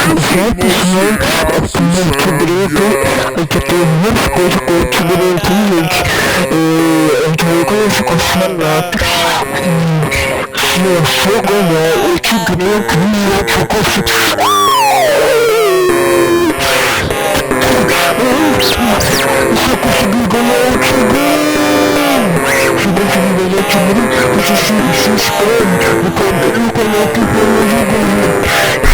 Certo, senhor? Primeiro tigreto, a gente tem muitas coisas com o tigreto, gente. A gente vai conhecer com essa nota. Meu fogo, né? O tigreto, gente, eu consigo. Eu só consegui ganhar o tigreto. Se você não ganhar o tigreto, você se inscreve no canal que eu vou jogar.